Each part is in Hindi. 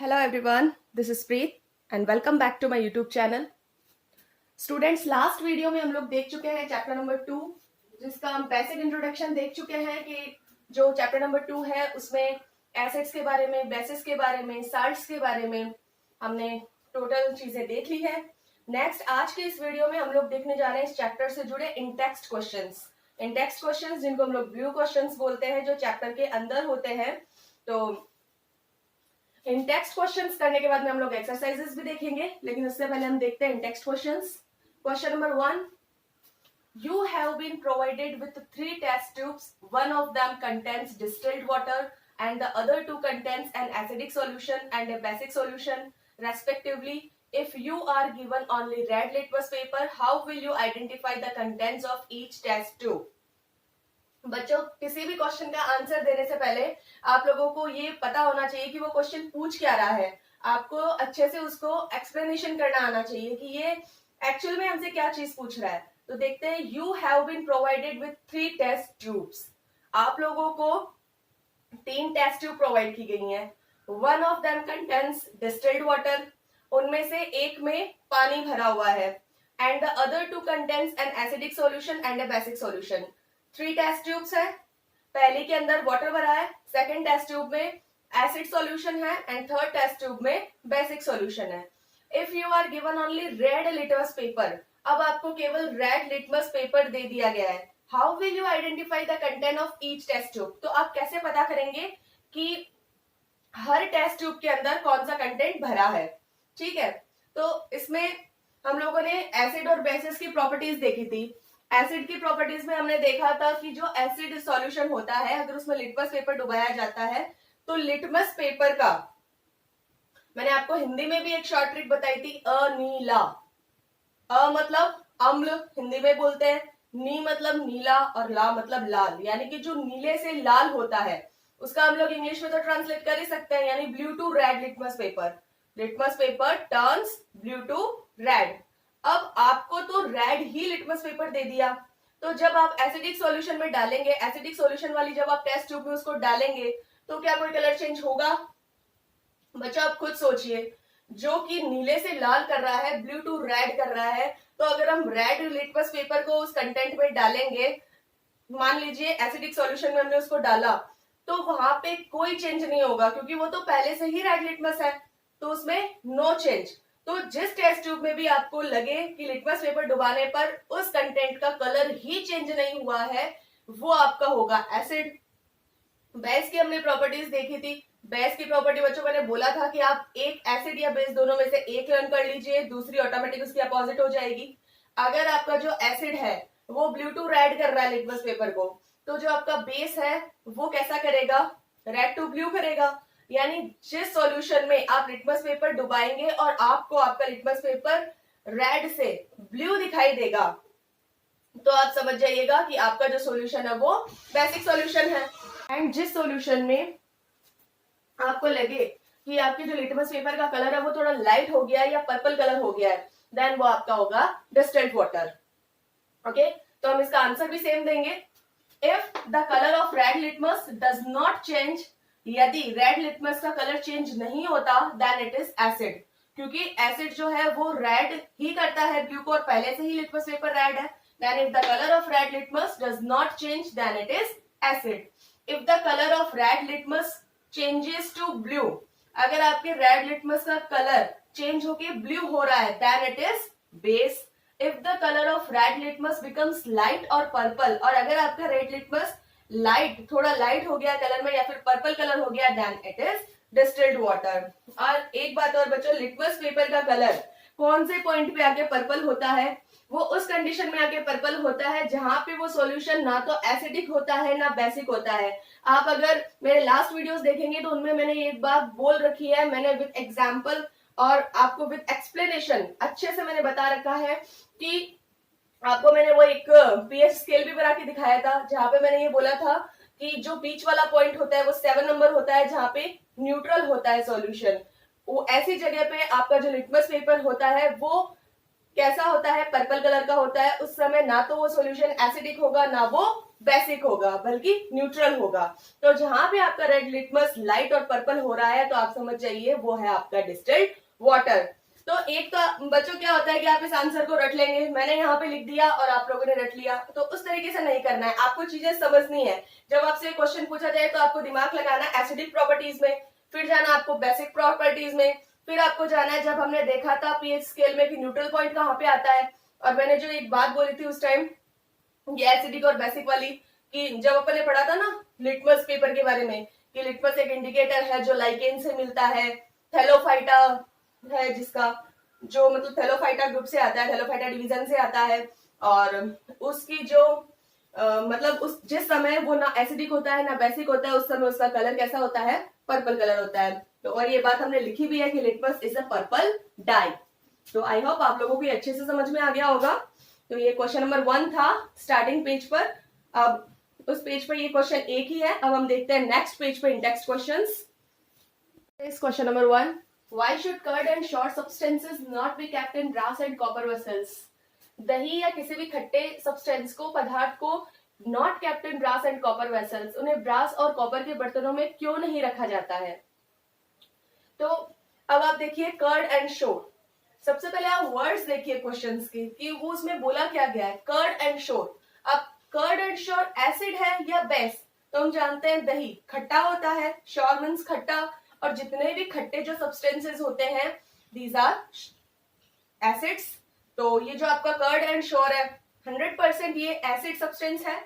Hello everyone, this is Preet and welcome back to my YouTube channel. Students last video में हम लोग देख चुके हैं चैप्टर नंबर 2 जिसका हम बेसिक इंट्रोडक्शन देख चुके हैं कि जो चैप्टर नंबर 2 है उसमें एसिड्स के बारे में, बेसिस के बारे में, साल्ट्स के बारे में हमने टोटल चीजें देख ली है। नेक्स्ट आज के इस वीडियो में हम लोग देखने जा रहे हैं इस चैप्टर से जुड़े इंटेक्स्ट क्वेश्चंस। इंटेक्स्ट क्वेश्चंस जिनको हम लोग ब्लू क्वेश्चंस बोलते हैं, जो चैप्टर के अंदर होते हैं। तो इन टेक्स्ट क्वेश्चंस करने के बाद में हम लोग एक्सरसाइजेस भी देखेंगे, लेकिन उससे पहले हम देखते हैं इन text questions. Question number 1, you have been provided with 3 test tubes. One of them contains distilled water and the other 2 contains an acidic solution and a basic solution respectively. If you are given only red litmus paper, how will you identify the contents of each test tube? बच्चों, किसी भी क्वेश्चन का आंसर देने से पहले आप लोगों को ये पता होना चाहिए कि वो क्वेश्चन पूछ क्या रहा है। आपको अच्छे से उसको एक्सप्लेनेशन करना आना चाहिए कि ये एक्चुअल में हमसे क्या चीज पूछ रहा है। तो देखते हैं, you have been provided with 3 test tubes. आप लोगों को 3 टेस्ट ट्यूब प्रोवाइड की गई हैं। One of them contains distilled water, उनमें से एक में पानी भरा हुआ है, and the other 2 contains an acidic solution and a basic solution. 3 test tubes है, पहले के अंदर वाटर भरा है, सेकंड टेस्ट ट्यूब में एसिड सॉल्यूशन है एंड थर्ड टेस्ट ट्यूब में बेसिक सॉल्यूशन है। If you are given only red litmus paper, अब आपको केवल रेड लिटमस पेपर दे दिया गया है। How will you identify the content of each test tube? तो आप कैसे पता करेंगे कि हर टेस्ट ट्यूब के अंदर कौन सा कंटेंट भरा है? ठीक है, तो इसमें हम लोगों ने एसिड और बेसिस की प्रॉपर्टीज देखी थी। एसिड की प्रॉपर्टीज में हमने देखा था कि जो एसिड सॉल्यूशन होता है, अगर उसमें लिटमस पेपर डुबाया जाता है तो लिटमस पेपर का, मैंने आपको हिंदी में भी एक शॉर्ट ट्रिक बताई थी, अनीला। अ मतलब अम्ल हिंदी में बोलते हैं, नी मतलब नीला और ला मतलब लाल, यानी कि जो नीले से लाल होता है उसका हम लोग इंग्लिश में तो ट्रांसलेट कर ही सकते हैं, यानी blue to red litmus paper. Litmus paper turns blue to red. अब आपको तो रेड ही लिटमस पेपर दे दिया, तो जब आप एसिडिक सॉल्यूशन में डालेंगे, एसिडिक सॉल्यूशन वाली जब आप टेस्ट ट्यूब में उसको डालेंगे तो क्या कोई कलर चेंज होगा? बच्चा आप खुद सोचिए, जो कि नीले से लाल कर रहा है, ब्लू टू रेड कर रहा है, तो अगर हम रेड लिटमस पेपर को उस कंटेंट में डालेंगे, मान लीजिए एसिडिक सॉल्यूशन में हमने उसको डाला, तो वहां पे कोई चेंज नहीं होगा क्योंकि वो तो पहले से ही रेड लिटमस है, तो उसमें नो चेंज। तो जिस टेस्ट ट्यूब में भी आपको लगे कि लिटमस पेपर डुबाने पर उस कंटेंट का कलर ही चेंज नहीं हुआ है, वो आपका होगा एसिड। बेस की हमने प्रॉपर्टीज देखी थी। बेस की प्रॉपर्टी बच्चों मैंने बोला था कि आप एक एसिड या बेस दोनों में से एक लर्न कर लीजिए, दूसरी ऑटोमेटिक उसकी अपोजिट हो जाएगी। अगर आपका जो एसिड है वो ब्लू टू रेड कर रहा है लिटमस पेपर को, तो जो आपका बेस है वो कैसा करेगा? रेड टू ब्लू करेगा। यानी जिस सॉल्यूशन में आप लिटमस पेपर डुबाएंगे और आपको आपका लिटमस पेपर रेड से ब्लू दिखाई देगा, तो आप समझ जाइएगा कि आपका जो सॉल्यूशन है वो बेसिक सॉल्यूशन है। एंड जिस सॉल्यूशन में आपको लगे कि आपके जो लिटमस पेपर का कलर है वो थोड़ा लाइट हो गया है या पर्पल कलर हो गया है, देन वो आपका होगा डिस्टिल्ड वाटर। ओके, तो हम इसका आंसर भी सेम देंगे। If the colour of red litmus does not change, यदि रेड लिटमस का कलर चेंज नहीं होता, देन इट इज एसिड, क्योंकि एसिड जो है वो रेड ही करता है ब्लू को और पहले से ही लिटमस पेपर रेड है। Then if the colour of red litmus does not change, then it is acid. If the colour of red litmus changes to blue, अगर आपके रेड लिटमस का कलर चेंज होके ब्लू हो रहा है, then it is base. If the colour of red litmus becomes light और पर्पल, और अगर आपका रेड लिटमस लाइट, थोड़ा लाइट हो गया कलर में या फिर पर्पल कलर हो गया, then it is distilled water. और एक बात और बच्चों, लिटमस पेपर का कलर कौन से पॉइंट पे आके पर्पल होता है? वो उस कंडीशन में आके पर्पल होता है जहां पे वो सॉल्यूशन ना तो एसिडिक होता है ना बेसिक होता है। आप अगर मेरे लास्ट वीडियोस देखेंगे तो उनमें मैंने एक बात बोल रखी है, मैंने विद एग्जांपल और आपको विद एक्सप्लेनेशन अच्छे से मैंने बता रखा है कि आपको मैंने वो एक पीएच स्केल भी बना के दिखाया था, जहां पे मैंने ये बोला था कि जो बीच वाला पॉइंट होता है वो 7 नंबर होता है, जहां पे न्यूट्रल होता है सॉल्यूशन। वो ऐसी जगह पे आपका जो लिटमस पेपर होता है वो कैसा होता है? पर्पल कलर का होता है। उस समय ना तो वो सॉल्यूशन एसिडिक होगा ना वो बेसिक होगा बल्कि न्यूट्रल होगा। तो जहां पे आपका रेड लिटमस लाइट और पर्पल हो रहा है तो आप समझ जाइए वो है आपका डिस्टिल्ड वाटर। तो एक तो बच्चों क्या होता है कि आप इस आंसर को रट लेंगे, मैंने यहाँ पे लिख दिया और आप लोगों ने रट लिया, तो उस तरीके से नहीं करना है, आपको चीजें समझनी है। जब आपसे क्वेश्चन पूछा जाए तो आपको दिमाग लगाना है एसिडिक प्रॉपर्टीज में, फिर जाना आपको बेसिक प्रॉपर्टीज में, फिर आपको जाना है जब हमने देखा था पीएच स्केल में कि न्यूट्रल पॉइंट कहाँ पे आता है। और मैंने जो एक बात बोली थी उस टाइम ये एसिडिक और बेसिक वाली, कि जब अपन ने पढ़ा था ना लिटमस पेपर के बारे में कि लिटमस एक इंडिकेटर है जो लाइकेन से मिलता है, थैलोफाइटा है जिसका जो मतलब थैलोफाइटा ग्रुप से आता है, थैलोफाइटा डिवीजन से आता है, और उसकी जो मतलब उस जिस समय वो ना एसिडिक होता है ना बेसिक होता है उस समय उसका कलर कैसा होता है, पर्पल कलर होता है। तो और ये बात हमने लिखी भी है कि litmus is a purple dye. तो आई होप आप लोगों को अच्छे से समझ में आ गया होगा। तो ये क्वेश्चन नंबर 1 था स्टार्टिंग पेज पर। अब उस पेज पर ये क्वेश्चन एक ही है। अब हम देखते हैं नेक्स्ट पेज पर index questions. Question number 1, why should curd and short substances not be kept in brass and copper vessels? दही या किसी भी खट्टे सब्सटेंस को, पदार्थ को not kept in brass and copper vessels, उन्हें ब्रास और कॉपर के बर्तनों में क्यों नहीं रखा जाता है? तो अब आप देखिए कर्ड एंड शोर। सबसे पहले आप वर्ड्स देखिए क्वेश्चंस के कि वो उसमें बोला क्या गया है, कर्ड एंड शोर। अब कर्ड एंड शोर एसिड है या बेस? तो हम जानते हैं दही खट्टा होता है, शोर मींस खट्टा, और जितने भी खट्टे जो सब्सटेंसेस होते हैं दीज आर एसिड्स। तो ये जो आपका कर्ड एंड शोर है 100% ये एसिड सब्सटेंस है।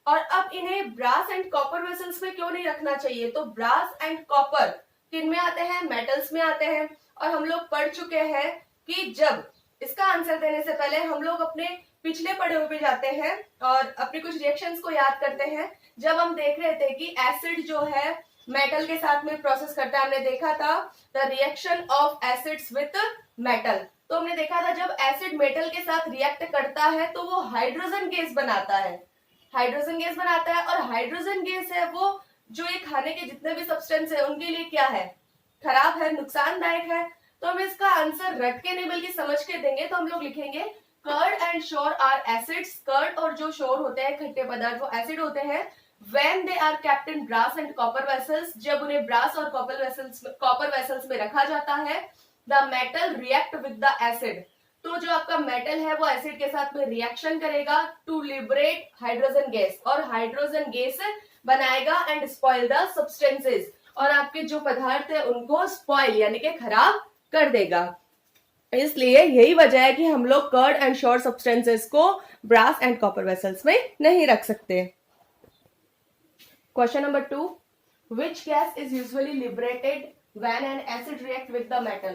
और अब इन्हें ब्रास एंड कॉपर वेसल्स में क्यों नहीं रखना चाहिए? तो ब्रास एंड कॉपर किन में आते हैं? मेटल्स में आते हैं। और हम लोग पढ़ चुके हैं कि जब इसका आंसर देने से पहले हम लोग अपने पिछले पढ़े पे जाते हैं और अपने कुछ रिएक्शंस को याद करते हैं। जब हम देख रहे थे कि एसिड जो है मेटल के साथ में प्रोसेस करता है, हमने देखा था the reaction of acids with metal. तो हमने देखा था जब एसिड मेटल के साथ रिएक्ट करता है तो वो हाइड्रोजन गैस बनाता है, हाइड्रोजन गैस बनाता है। और हाइड्रोजन गैस है वो जो ये खाने के जितने भी सब्सटेंस है उनके लिए क्या है, खराब है, नुकसानदायक है। तो हम इसका आंसर रट के नहीं बल्कि समझ के देंगे। तो हम लोग लिखेंगे कर्ड एंड शोर आर एसिड्स। कर्ड और जो शोर होते हैं खट्टे पदार्थ वो एसिड होते हैं when they are kept in brass and copper vessels, जब उन्हें ब्रास और कॉपर वेसल्स में रखा जाता है। the metal react with the acid, तो जो आपका मेटल है वो एसिड के साथ में रिएक्शन करेगा टू लिबरेट हाइड्रोजन गैस, और हाइड्रोजन गैस बनाएगा एंड स्पॉइल द सब्सटेंसेस, और आपके जो पदार्थ है उनको स्पॉइल यानी कि खराब कर देगा। इसलिए यही वजह है कि हम लोग कर्ड एंड शॉर्ट सब्सटेंसेस को ब्रास एंड कॉपर वेसल्स में नहीं रख सकते। Question number 2, which gas is usually liberated when an acid react with the metal?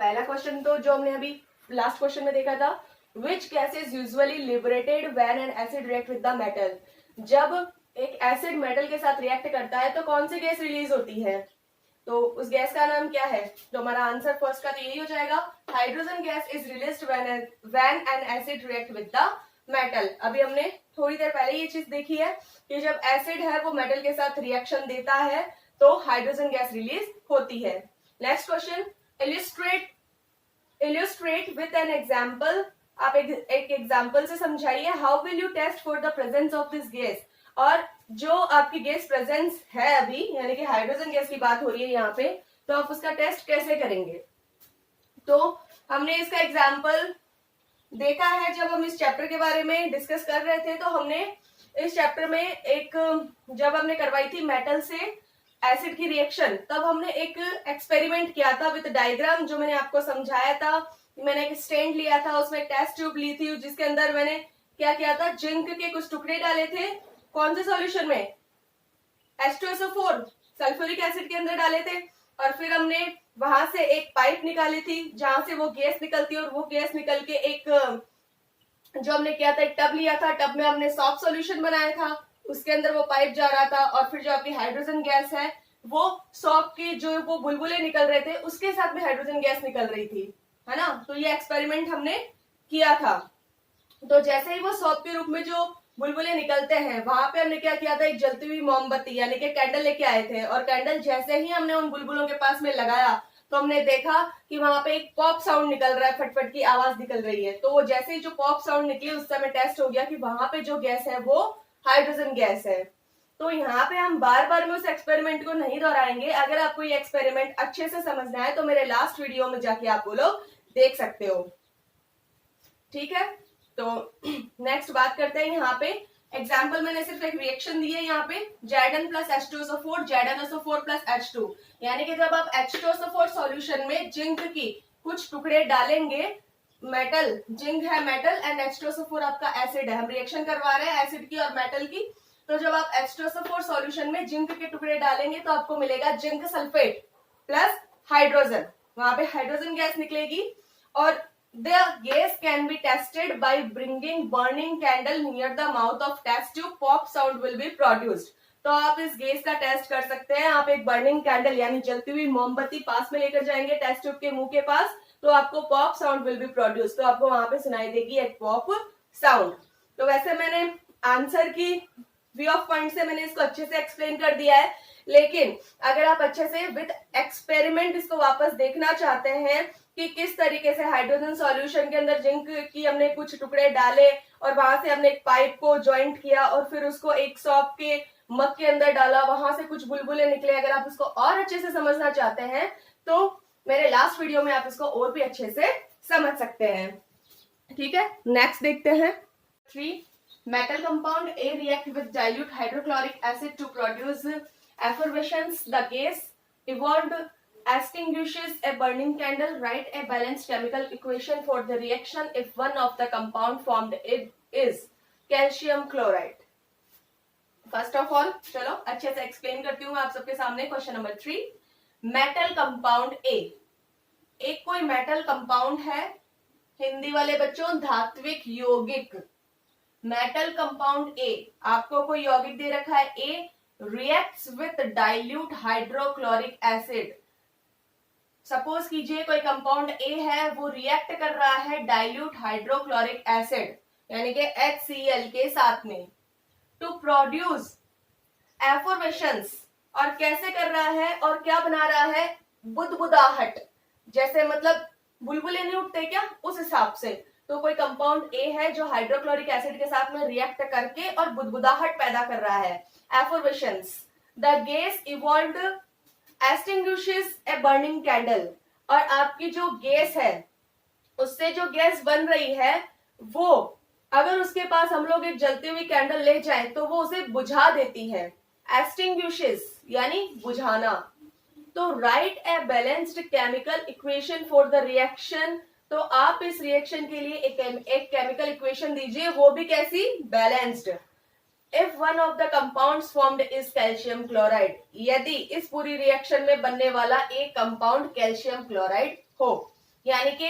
पहला क्वेश्चन तो जो हमने अभी लास्ट क्वेश्चन में देखा था, which gas is usually liberated when an acid react with the metal? जब एक एसिड मेटल के साथ रिएक्ट करता है तो कौन सी गैस रिलीज होती है? तो उस गैस का नाम क्या है? तो हमारा आंसर फर्स्ट का तो यही हो जाएगा, hydrogen gas is released when an acid react with the metal. अभी हमने थोड़ी देर पहले ये चीज देखी है कि जब एसिड है वो मेटल के साथ रिएक्शन देता है तो हाइड्रोजन गैस रिलीज होती है। Next question, illustrate with an example. आप एक एग्जाम्पल से समझाइए। How will you test for the presence of this gas? और जो आपकी गैस प्रेजेंस है अभी यानी कि हाइड्रोजन गैस की बात हो रही है यहाँ पे, तो आप उसका टेस्ट कैसे करेंगे? तो हमने इसका एग्जाम्पल देखा है जब हम इस चैप्टर के बारे में डिस्कस कर रहे थे। तो हमने इस चैप्टर में एक जब हमने करवाई थी मेटल से एसिड की रिएक्शन, तब हमने एक एक्सपेरिमेंट किया था विद डायग्राम, जो मैंने आपको समझाया था। मैंने एक स्टैंड लिया था, उसमें टेस्ट ट्यूब ली थी, जिसके अंदर मैंने क्या किया था, जिंक के कुछ टुकड़े डाले थे। कौन से सॉल्यूशन में? H2SO4 सल्फ्यूरिक एसिड के अंदर डाले थे। और फिर हमने वहां से एक पाइप निकाली थी जहां से वो गैस निकलती है, और वो गैस निकल के एक जो हमने किया था एक टब लिया था, टब में हमने सॉफ्ट सॉल्यूशन बनाया था, उसके अंदर वो पाइप जा रहा था, और फिर जो आपकी हाइड्रोजन गैस है वो सॉफ्ट के जो वो बुलबुले निकल रहे थे उसके साथ में हाइड्रोजन गैस निकल रही थी, है ना। तो ये एक्सपेरिमेंट हमने किया था। तो जैसे ही वो सॉफ्ट के रूप में जो बुलबुले निकलते हैं, वहां पे हमने क्या किया था, एक जलती हुई मोमबत्ती यानी कि कैंडल लेके आए थे, और कैंडल जैसे ही हमने उन बुलबुलों के पास में लगाया तो हमने देखा कि वहां पे एक पॉप साउंड निकल रहा है, फटफट की आवाज निकल रही है। तो वो जैसे ही जो पॉप साउंड निकली उस समय टेस्ट हो गया कि वहां पे जो गैस है वो हाइड्रोजन गैस है। तो यहाँ पे हम बार बार में उस एक्सपेरिमेंट को नहीं दोहराएंगे। अगर आपको ये एक्सपेरिमेंट अच्छे से समझना है तो मेरे लास्ट वीडियो में जाके आप वो लोग देख सकते हो। ठीक है, तो नेक्स्ट बात करते हैं। यहाँ पे एग्जाम्पल मैंने सिर्फ एक रिएक्शन दी है यहाँ पे, Zn plus H2SO4 ZnSO4 plus H2, यानी कि जब आप H2SO4 सॉल्यूशन में जिंक की कुछ टुकड़े डालेंगे, मेटल, जिंक है मेटल एंड H2SO4 आपका एसिड है, हम रिएक्शन करवा रहे हैं एसिड की और मेटल की। तो जब आप H2SO4 सॉल्यूशन में जिंक के टुकड़े डालेंगे तो आपको मिलेगा जिंक सल्फेट प्लस हाइड्रोजन, वहां पे हाइड्रोजन गैस निकलेगी। और the gas can be tested by bringing burning candle near the mouth of test tube, pop sound will be produced। तो आप इस गैस का टेस्ट कर सकते हैं। आप एक बर्निंग कैंडल यानी जलती हुई मोमबत्ती पास में लेकर जाएंगे टेस्ट ट्यूब के मुंह के पास, तो आपको pop sound will be produce, तो आपको वहां पे सुनाई देगी एक पॉप साउंड। तो वैसे मैंने आंसर की व्यू ऑफ पॉइंट से मैंने इसको अच्छे से एक्सप्लेन कर दिया है, लेकिन अगर आप अच्छे से विद एक्सपेरिमेंट इसको वापस देखना चाहते हैं कि किस तरीके से हाइड्रोजन सॉल्यूशन के अंदर जिंक की हमने कुछ टुकड़े डाले और वहां से हमने एक पाइप को ज्वाइंट किया और फिर उसको एक सॉप के मग के अंदर डाला, वहां से कुछ बुलबुले निकले, अगर आप इसको और अच्छे से समझना चाहते हैं तो मेरे लास्ट वीडियो में आप इसको और भी अच्छे से समझ सकते हैं। ठीक है, नेक्स्ट देखते हैं। 3 metal compound A react with dilute hydrochloric acid to produce effervescence. The gas evolved extinguishes a burning candle. Write a balanced chemical equation for the reaction if one of the compound formed is calcium chloride। First of all चलो अच्छे से एक्सप्लेन करती हूँ आप सबके सामने। Question number 3, metal compound A, एक कोई मेटल कंपाउंड है, हिंदी वाले बच्चों धात्विक यौगिक, मेटल कंपाउंड ए, आपको कोई यौगिक दे रखा है A, reacts with dilute hydrochloric acid. Suppose कीजिए कोई कंपाउंड ए है, वो रिएक्ट कर रहा है डाइल्यूट हाइड्रोक्लोरिक एसिड यानी कि HCl के साथ में, टू प्रोड्यूस एफॉर्मेशंस, और कैसे कर रहा है और क्या बना रहा है, बुदबुदाहट, जैसे मतलब बुलबुले नहीं उठते क्या, उस हिसाब से। तो कोई कंपाउंड ए है जो हाइड्रोक्लोरिक एसिड के साथ में रिएक्ट करके और बुदबुदाहट पैदा कर रहा है, एफॉर्मेशंस। The gas evolved extinguishes a burning candle, और आपकी जो गैस है उससे जो गैस बन रही है वो अगर उसके पास हम लोग एक जलती हुई कैंडल ले जाएं तो वो उसे बुझा देती है, एक्सटिंग्विशेस यानी बुझाना। तो right a balanced chemical equation for the reaction, तो आप इस रिएक्शन के लिए एक केमिकल इक्वेशन दीजिए, वो भी कैसी, balanced. If one of the compounds formed is calcium chloride, यदि इस पूरी रिएक्शन में बनने वाला एक कंपाउंड कैल्शियम क्लोराइड हो, यानी कि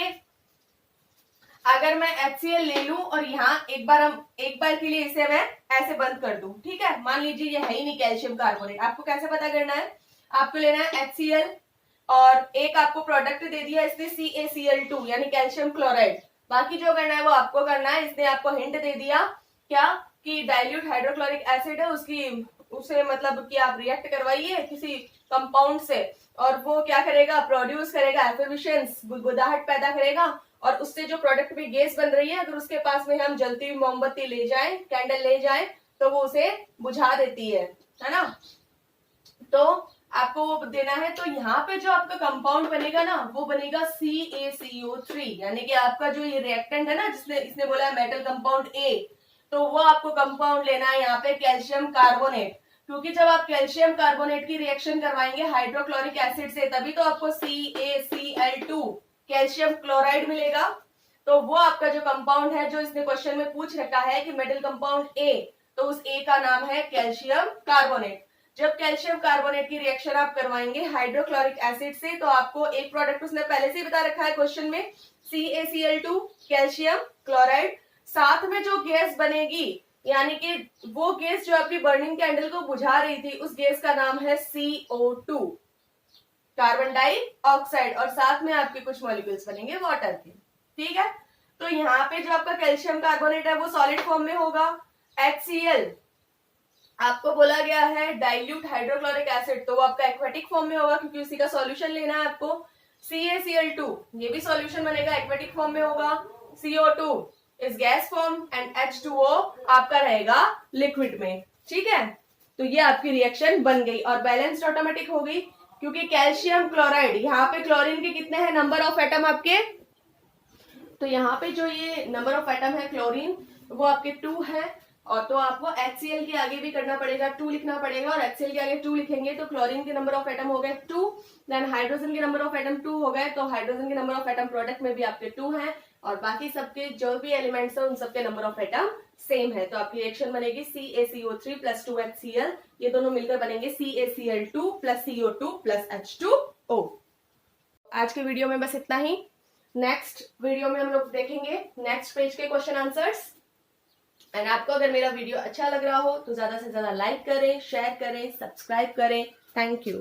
अगर मैं HCl ले लूं और यहाँ एक बार के लिए इसे मैं ऐसे बंद कर दूं, ठीक है, मान लीजिए ये है ही नहीं कैल्शियम कार्बोनेट, आपको कैसे पता करना है, आपको लेना है HCl और एक आपको प्रोडक्ट दे दिया इसने CaCl2 यानी कैल्शियम क्लोराइड, बाकी जो करना है वो आपको करना है। इसने आपको हिंट दे दिया क्या कि डाइल्यूट हाइड्रोक्लोरिक एसिड है, उसे मतलब कि आप रिएक्ट करवाइए किसी कंपाउंड से और वो क्या करेगा, प्रोड्यूस करेगा एफिशिएंस, बुदबुदाहट पैदा करेगा, और उससे जो प्रोडक्ट भी गैस बन रही है अगर उसके पास में हम जलती हुई मोमबत्ती ले जाएं, कैंडल ले जाएं, तो वो उसे बुझा देती है ना। तो आपको वो देना है, तो यहाँ पे जो आपका कंपाउंड बनेगा ना वो बनेगा CaCO3, यानी कि आपका जो ये रिएक्टेंट है ना जिसने इसने बोला है मेटल कंपाउंड ए, तो वो आपको कंपाउंड लेना है यहाँ पे कैल्शियम कार्बोनेट, क्योंकि जब आप कैल्शियम कार्बोनेट की रिएक्शन करवाएंगे हाइड्रोक्लोरिक एसिड से तभी तो आपको CaCl2 कैल्शियम क्लोराइड मिलेगा। तो वो आपका जो कंपाउंड है जो इसने क्वेश्चन में पूछ रखा है कि मेटल कंपाउंड ए, तो उस ए का नाम है कैल्शियम कार्बोनेट। जब कैल्शियम कार्बोनेट की रिएक्शन आप करवाएंगे हाइड्रोक्लोरिक एसिड से तो आपको एक प्रोडक्ट उसने पहले से ही बता रखा है क्वेश्चन में, CaCl2 कैल्शियम क्लोराइड, साथ में जो गैस बनेगी यानी कि वो गैस जो आपकी बर्निंग कैंडल को बुझा रही थी उस गैस का नाम है CO2 कार्बन डाइऑक्साइड, और साथ में आपके कुछ मॉलिक्यूल्स बनेंगे वाटर के, ठीक है। तो यहाँ पे जो आपका कैल्शियम कार्बोनेट है वो सॉलिड फॉर्म में होगा, HCl आपको बोला गया है डाइल्यूट हाइड्रोक्लोरिक एसिड, तो वो आपका एक्वेटिक फॉर्म में होगा क्योंकि उसी का सॉल्यूशन लेना है आपको। CaCl2 ये भी सॉल्यूशन बनेगा, एक्वेटिक फॉर्म में होगा। CO2 इस गैस फॉर्म एंड H2O आपका रहेगा लिक्विड में। ठीक है, तो ये आपकी रिएक्शन बन गई और बैलेंस्ड ऑटोमेटिक हो गई, क्योंकि कैल्शियम क्लोराइड, यहाँ पे क्लोरीन के कितने हैं नंबर ऑफ एटम आपके, तो यहाँ पे जो ये नंबर ऑफ एटम है क्लोरीन वो आपके 2 है, और तो आपको HCl के आगे भी करना पड़ेगा, 2 लिखना पड़ेगा, और HCl के आगे 2 लिखेंगे तो क्लोरीन के नंबर ऑफ एटम हो गए 2, देन हाइड्रोजन के नंबर ऑफ एटम 2 हो गए, तो हाइड्रोजन के नंबर ऑफ एटम प्रोडक्ट में भी आपके 2 हैं, और बाकी सबके जो भी एलिमेंट्स है उन सबके नंबर ऑफ एटम सेम है। तो आपकी रिएक्शन बनेगी CaCO3 प्लस 2HCl, ये दोनों मिलकर बनेंगे CaCl2 plus CO2 plus H2O। आज के वीडियो में बस इतना ही। नेक्स्ट वीडियो में हम लोग देखेंगे नेक्स्ट पेज के क्वेश्चन आंसर्स। एंड आपको अगर मेरा वीडियो अच्छा लग रहा हो तो ज्यादा से ज्यादा लाइक करें, शेयर करें, सब्सक्राइब करें। Thank you.